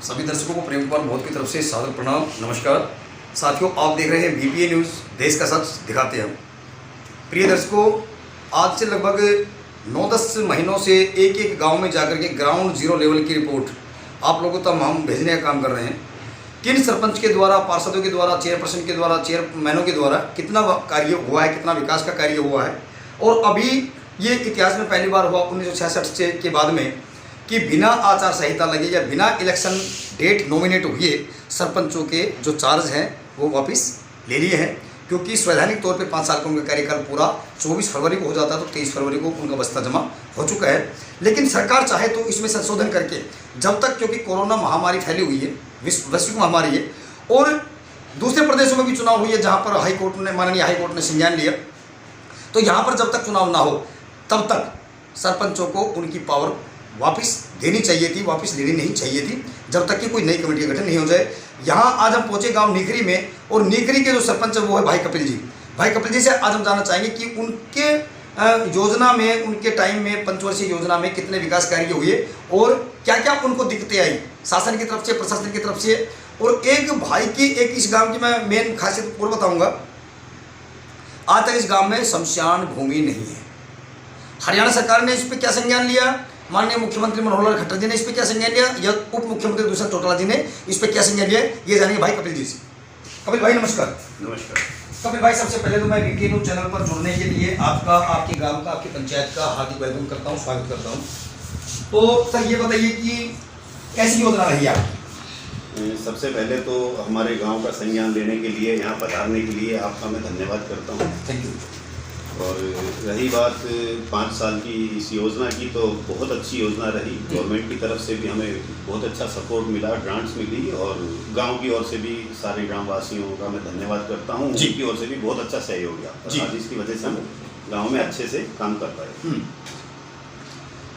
सभी दर्शकों को प्रेम कुमार बहुत की तरफ से सादर प्रणाम, नमस्कार। साथियों, आप देख रहे हैं बीपीए न्यूज़, देश का सच दिखाते हैं। प्रिय दर्शकों, आज से लगभग 9-10 महीनों से एक एक गांव में जाकर के ग्राउंड जीरो लेवल की रिपोर्ट आप लोगों तक हम भेजने का काम कर रहे हैं। किन सरपंच के द्वारा, पार्षदों के द्वारा, चेयरपर्सन के द्वारा, चेयरमैनों के द्वारा कितना कार्य हुआ है, कितना विकास का कार्य हुआ है। और अभी ये इतिहास में पहली बार हुआ 1966 के बाद में कि बिना आचार संहिता लगे या बिना इलेक्शन डेट नॉमिनेट हुए सरपंचों के जो चार्ज हैं वो वापस ले लिए हैं। क्योंकि संवैधानिक तौर पे 5 साल का उनका कार्यकाल पूरा 24 फरवरी को हो जाता है, तो 23 फरवरी को उनका बस्ता जमा हो चुका है। लेकिन सरकार चाहे तो इसमें संशोधन करके जब तक, क्योंकि कोरोना महामारी फैली हुई है, वैश्विक महामारी है, और दूसरे प्रदेशों में भी चुनाव हुई है जहाँ पर हाईकोर्ट ने, माननीय हाईकोर्ट ने संज्ञान लिया, तो यहाँ पर जब तक चुनाव ना हो तब तक सरपंचों को उनकी पावर वापस देनी चाहिए थी, वापस लेनी नहीं चाहिए थी, जब तक कि कोई नई कमेटी का गठन नहीं हो जाए। यहाँ आज हम पहुँचे गांव नीकरी में, और नीकरी के जो सरपंच है वो है भाई कपिल जी। भाई कपिल जी से आज हम जानना चाहेंगे कि उनके योजना में, उनके टाइम में, पंचवर्षीय योजना में कितने विकास कार्य हुए और क्या क्या उनको दिक्कतें आई शासन की तरफ से, प्रशासन की तरफ से। और एक भाई की, एक इस गाँव की मैं मेन खासियत और बताऊँगा, आज तक इस गाँव में शमशान भूमि नहीं है। हरियाणा सरकार ने इस पर क्या संज्ञान लिया, माननीय मुख्यमंत्री मनोहर लाल खट्टर जी ने इस पर क्या संज्ञान लिया, या उप मुख्यमंत्री दुष्यंत चौटाला जी ने इस पर क्या संज्ञान लिया, ये जानेंगे भाई कपिल जी से। कपिल भाई नमस्कार। नमस्कार कपिल भाई, सबसे पहले तो मैं बीपीए न्यूज़ चैनल पर जुड़ने के लिए आपका, आपके गांव का, आपकी पंचायत का हार्दिक वेलकम करता हूं, स्वागत करता हूं। तो सर ये बताइए कि कैसी योजना रही आपकी? सबसे पहले तो हमारे गांव का संज्ञान लेने के लिए, यहाँ पधारने के लिए आपका मैं धन्यवाद करता हूँ। Thank you. और रही बात 5 साल की इस योजना की, तो बहुत अच्छी योजना रही। गवर्नमेंट की तरफ से भी हमें बहुत अच्छा सपोर्ट मिला, ग्रांट्स मिली, और गांव की ओर से भी सारे ग्रामवासियों का मैं धन्यवाद करता हूं। उनकी ओर से भी बहुत अच्छा सहयोग गया, आज इसकी वजह से हम गांव में अच्छे से काम कर पाए।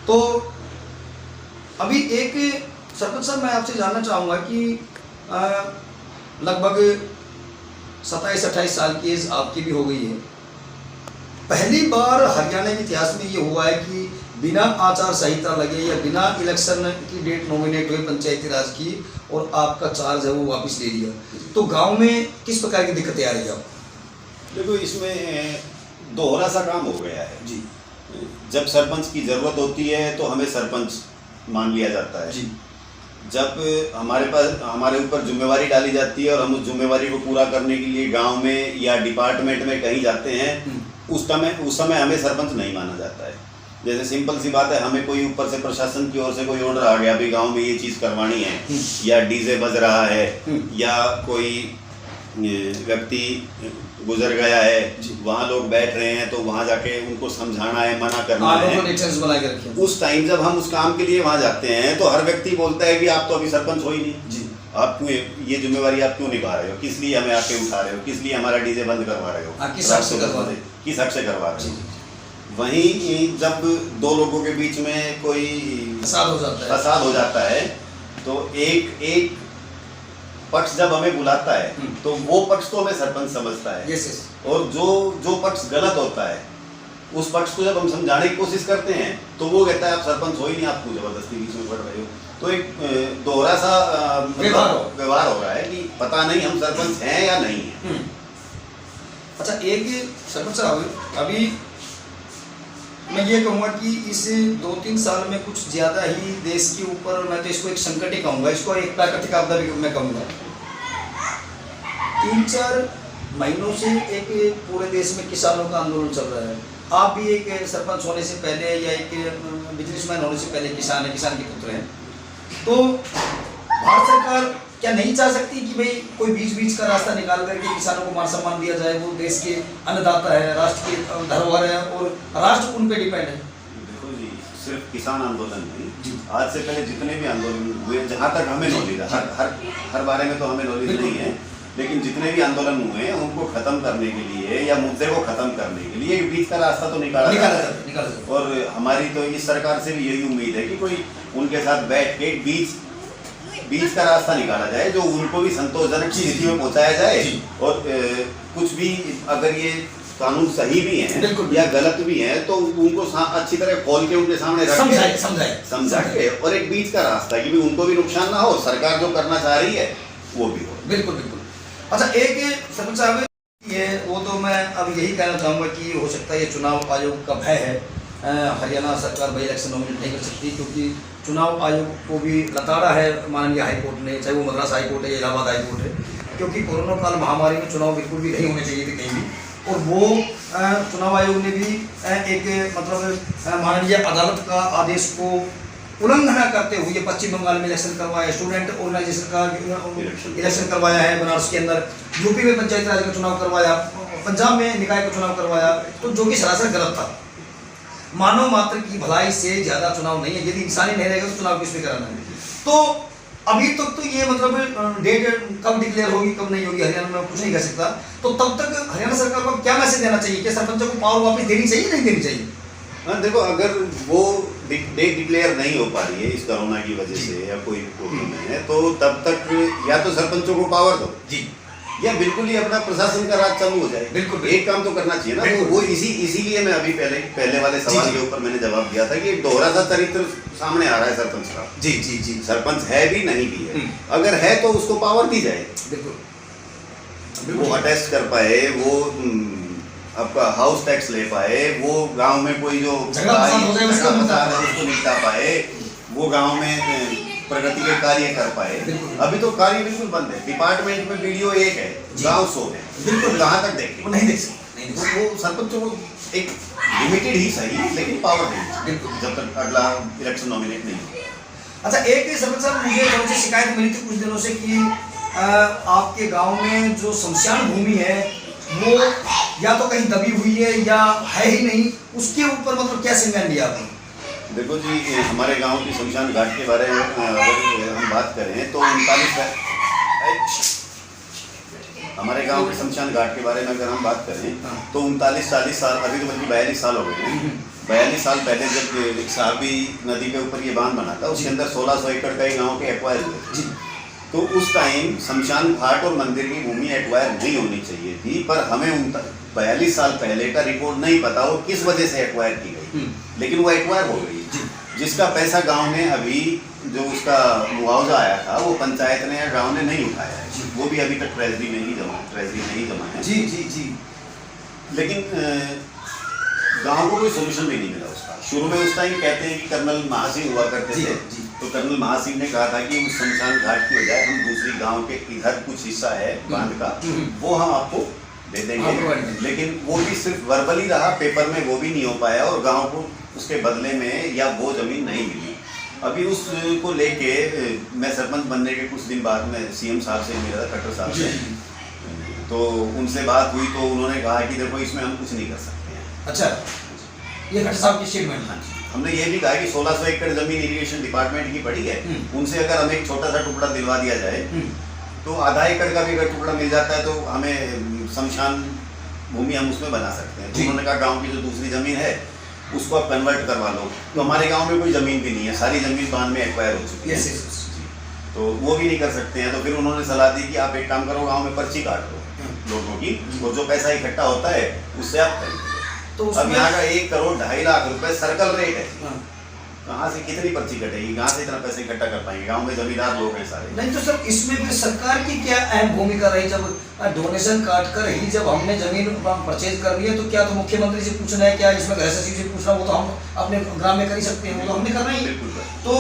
तो अभी एक सरपंच साहब, मैं आपसे जानना चाहूँगा कि लगभग 27-28 साल की एज आपकी भी हो गई है। पहली बार हरियाणा के इतिहास में ये हुआ है कि बिना आचार संहिता लगे या बिना इलेक्शन की डेट नॉमिनेट हुए पंचायती राज की, और आपका चार्ज है वो वापस ले लिया। तो गांव में किस प्रकार की दिक्कतें आ रही है आपको? देखो, इसमें दोहरा सा काम हो गया है जी। जब सरपंच की जरूरत होती है तो हमें सरपंच मान लिया जाता है जी। जब हमारे ऊपर जिम्मेवारी डाली जाती है और हम उस जिम्मेवारी को पूरा करने के लिए गांव में या डिपार्टमेंट में कहीं जाते हैं, उस समय हमें सरपंच नहीं माना जाता है। जैसे सिंपल सी बात है, हमें कोई ऊपर से प्रशासन की ओर से कोई ऑर्डर आ गया, अभी गांव में ये चीज़ करवानी है, या डीजे बज रहा है, या कोई व्यक्ति गुजर गया है, वहाँ लोग बैठ रहे हैं, तो वहाँ जाके उनको समझाना है, मना करना है। उस टाइम जब हम उस काम के लिए वहाँ जाते हैं तो हर व्यक्ति बोलता है कि आप तो अभी सरपंच हो ही नहीं, आप क्यों ये जिम्मेवारी आप क्यों निभा रहे हो, किस लिए हमें आके उठा रहे हो, किस लिए हमारा डीजे बंद करवा रहे हो, किस हक से करवा रहे हो। वहीं जब दो लोगों के बीच में कोई फसाद हो जाता है तो एक पक्ष जब हमें बुलाता है तो वो पक्ष तो हमें सरपंच समझता है, और जो पक्ष गलत होता है उस पक्ष को जब हम समझाने की कोशिश करते हैं तो वो कहता है आप सरपंच हो ही नहीं, आपको जबरदस्ती बीच में पड़ रहे हो। तो एक दोहरा सा व्यवहार हो रहा है कि पता नहीं हम सरपंच हैं या नहीं हैं। अच्छा, एक सरपंच साहब, अभी मैं ये कहूँगा कि इस 2-3 साल में कुछ ज़्यादा ही देश के ऊपर, मैं तो इसको एक संकट ही कहूँगा, इसको एक प्राकृतिक आपदा भी मैं कहूँगा। 3-4 महीनों से एक पूरे देश में किसानों का आंदोलन चल रहा है। आप भी एक सरपंच होने से पहले या एक बिजनेसमैन होने से पहले किसान है, किसान के पुत्र हैं। तो भारत सरकार क्या नहीं चाह सकती कि भाई कोई बीच का रास्ता निकाल करके किसानों को मान सम्मान दिया जाए? वो देश के अन्नदाता है, राष्ट्र की धरोहर है, और राष्ट्र उन पे डिपेंड है। देखो जी, सिर्फ किसान आंदोलन नहीं, आज से पहले जितने भी आंदोलन हुए, जहाँ तक हमें नॉलेज है, हर बारे में तो हमें नॉलेज नहीं है, लेकिन जितने भी आंदोलन हुए उनको खत्म करने के लिए या मुद्दे को खत्म करने के लिए बीच का रास्ता तो निकाला जाता है। और हमारी तो इस सरकार से भी यही उम्मीद है कि कोई उनके साथ बैठ के बीच का रास्ता निकाला जाए, जो उनको भी संतोषजनक स्थिति में पहुंचाया जाए। और कुछ भी अगर ये कानून सही भी हैं बिल्कुल। या गलत भी हैं, तो उनको अच्छी तरह खोल के उनके सामने रख के समझा के, और एक बीच का रास्ता कि भी उनको भी नुकसान ना हो, सरकार जो करना चाह रही है वो भी हो। बिल्कुल बिल्कुल। अच्छा, एक सरपंच साहब, ये वो तो मैं अब यही कहना चाहूँगा कि हो सकता है ये चुनाव आयोग का भय है, हरियाणा सरकार बाई इलेक्शन नॉमिनेट नहीं कर सकती, क्योंकि चुनाव आयोग को भी लताड़ा है माननीय हाईकोर्ट ने, चाहे वो मद्रास हाईकोर्ट है या इलाहाबाद हाईकोर्ट है, क्योंकि कोरोना काल महामारी में चुनाव बिल्कुल भी नहीं होने चाहिए थे कहीं भी, और वो चुनाव आयोग ने भी एक मतलब माननीय अदालत का आदेश को उल्लंघना करते हुए पश्चिम बंगाल में इलेक्शन करवाया, स्टूडेंट ऑर्गेनाइजेशन का इलेक्शन करवाया है बनारस के अंदर, यूपी में पंचायत राज का चुनाव करवाया, पंजाब में निकाय का चुनाव करवाया, तो जो कि सरासर गलत था। मानव मात्र की भलाई से ज्यादा चुनाव नहीं है, यदि इंसान ही नहीं रहेगा तो चुनाव किसमें कराना है। तो अभी तक तो ये मतलब डेट कब डिक्लेयर होगी कब नहीं होगी हरियाणा में कुछ नहीं कह सकता, तो तब तक हरियाणा सरकार को क्या मैसेज देना चाहिए कि सरपंचों को पावर वापस देनी चाहिए नहीं देनी चाहिए? हाँ देखो, अगर वो डेट डिक्लेयर नहीं हो पा रही है इस कोरोना की वजह से या कोई प्रॉब्लम है, तो तब तक या तो सरपंचों को पावर दो जी, या बिल्कुल ही अपना प्रशासन का राज चालू हो जाए। बिल्कुल एक काम तो करना चाहिए ना। तो वो इसीलिए मैं अभी पहले वाले सवाल के ऊपर मैंने जवाब दिया था कि एक दोहरा सा चरित्र सामने आ रहा है सरपंच का। जी जी जी, सरपंच है भी नहीं भी है, अगर है तो उसको पावर दी जाए, बिल्कुल वो अटेस्ट कर पाए, वो आपका हाउस टैक्स ले पाए, वो गांव में कोई जो उसको निपटा पाए, वो गांव में प्रगति के कार्य कर पाए। अभी तो कार्य बिल्कुल बंद है, डिपार्टमेंट में वीडियो एक है, गांव 100 है, बिल्कुल कहाँ तक देखें, नहीं देख सकते। वो सरपंचों को एक लिमिटेड ही सही लेकिन पावर नहीं, बिल्कुल जब तक अगला इलेक्शन नॉमिनेट नहीं हो। अच्छा, एक सरपंच साहब, मुझे लोगों से शिकायत मिली थी कुछ दिनों से कि आपके गांव में जो शमशान भूमि है वो या तो कहीं दबी हुई है या है ही नहीं, उसके ऊपर मतलब क्या संज्ञान लिया आपने? देखो जी, हमारे गांव की शमशान घाट के बारे में अगर हम बात करें तो हमारे गांव के शमशान घाट के बारे में अगर हम बात करें तो 39-40 साल, अभी तो बल्कि 42 साल हो गए हैं। 42 साल पहले जब साबी नदी के ऊपर ये बांध बना था, उसके अंदर 1600 एकड़ का ही गाँव के एक्वायर हुए, तो उस टाइम शमशान घाट और मंदिर की भूमि एक्वायर नहीं होनी चाहिए थी, पर हमें 42 साल पहले का रिकॉर्ड नहीं पता वो किस वजह से एक्वायर की गई, लेकिन वो एक्वायर हो गई, जिसका पैसा गांव ने अभी जो उसका मुआवजा आया था वो पंचायत ने या गांव ने नहीं उठाया है, वो भी अभी तक ट्रेजरी में ही जमा है। जी जी जी, लेकिन गांव को कोई सोल्यूशन भी नहीं मिला उसका। शुरू में उस टाइम कहते हैं कि कर्नल महासिंह हुआ करते थे, तो कर्नल महासिंह ने कहा था कि उस शमशान घाट की बजाय हम दूसरी गांव के इधर कुछ हिस्सा है बांध का, वो हम आपको दे देंगे, लेकिन वो भी सिर्फ वर्बली रहा, पेपर में वो भी नहीं हो पाया और गांव को उसके बदले में या वो जमीन नहीं मिली। अभी उसको लेके मैं सरपंच बनने के कुछ दिन बाद में सीएम साहब से मिला था, खट्टर साहब से, तो उनसे बात हुई तो उन्होंने कहा कि देखो इसमें हम कुछ नहीं कर सकते हैं। अच्छा, ये खट्टर साहब की स्टेटमेंट? हाँ, हमने ये भी कहा कि 1600 एकड़ जमीन इरिगेशन डिपार्टमेंट की पड़ी है, उनसे अगर हमें एक छोटा सा टुकड़ा दिलवा दिया जाए तो आधा एकड़ का भी अगर टुकड़ा मिल जाता है तो हमें शमशान भूमि हम उसमें बना सकते हैं। तो उन्होंने कहा गांव की जो दूसरी जमीन है उसको आप कन्वर्ट करवा लो, तो हमारे गांव में कोई जमीन भी नहीं है, सारी जमीन बांध में एक्वायर हो चुकी है, तो वो भी नहीं कर सकते हैं। तो फिर उन्होंने सलाह दी कि आप एक काम करो, गाँव में पर्ची काट लो लोगों की, और जो पैसा इकट्ठा होता है उससे आप खरीदो। तो अब यहाँ का 1 करोड़ 2.5 लाख रुपए सर्कल रेट है, कहाँ से कितनी पर्ची कटेगी, कहाँ से इतना पैसे इकट्ठा कर पाएंगे, गांव में जमींदार लोग हैं सारे। नहीं तो सर, इसमें फिर सरकार की क्या अहम भूमिका रही? जब डोनेशन काट कर ही जब हमने जमीन परचेज कर ली है, तो क्या तो मुख्यमंत्री से पूछना है, क्या इसमें गृह सचिव से पूछना, वो तो हम अपने ग्राम में कर ही सकते हैं, वो तो हमने करना ही। तो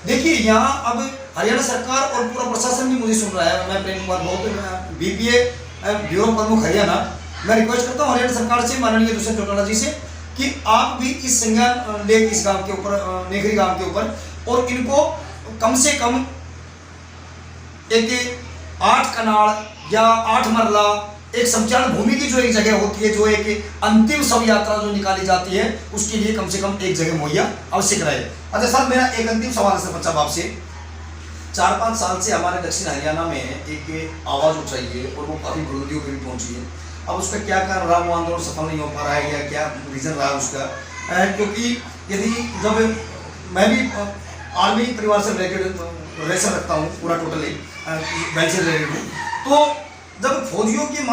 देखिए, यहाँ अब हरियाणा सरकार और पूरा प्रशासन भी मुझे सुन रहा है, मैं प्रेम कुमार बहुत बीपीए ब्यूरो प्रमुख हरियाणा, मैं रिक्वेस्ट करता हूँ हरियाणा सरकार से, माननीय दुष्यंत चौटाला जी से, कि आप भी इस संज्ञान ले इस गांव के ऊपर, नेखरी गांव के ऊपर, और इनको कम से कम एक 8 कनाल या 8 मरला एक शमशान भूमि की जो एक जगह होती है, जो एक अंतिम शव यात्रा जो निकाली जाती है, उसके लिए कम से कम एक जगह मुहैया अवश्य कराए। अच्छा सर, मेरा एक अंतिम सवाल है सरपंच साहब आपसे। 4-5 साल से हमारे दक्षिण हरियाणा में एक आवाज़ उठाई है और वो काफ़ी बुलंदियों पर भी पहुंची है। अब उसका क्या कारण रहा, वो आंदोलन सफल नहीं हो पा रहा है, या क्या रीज़न रहा उसका? क्योंकि यदि जब मैं भी आर्मी परिवार से रिलेटेड रिलेशन रखता हूँ, पूरा टोटली वेल से रिलेटेड हूँ, तो जब फौजियों की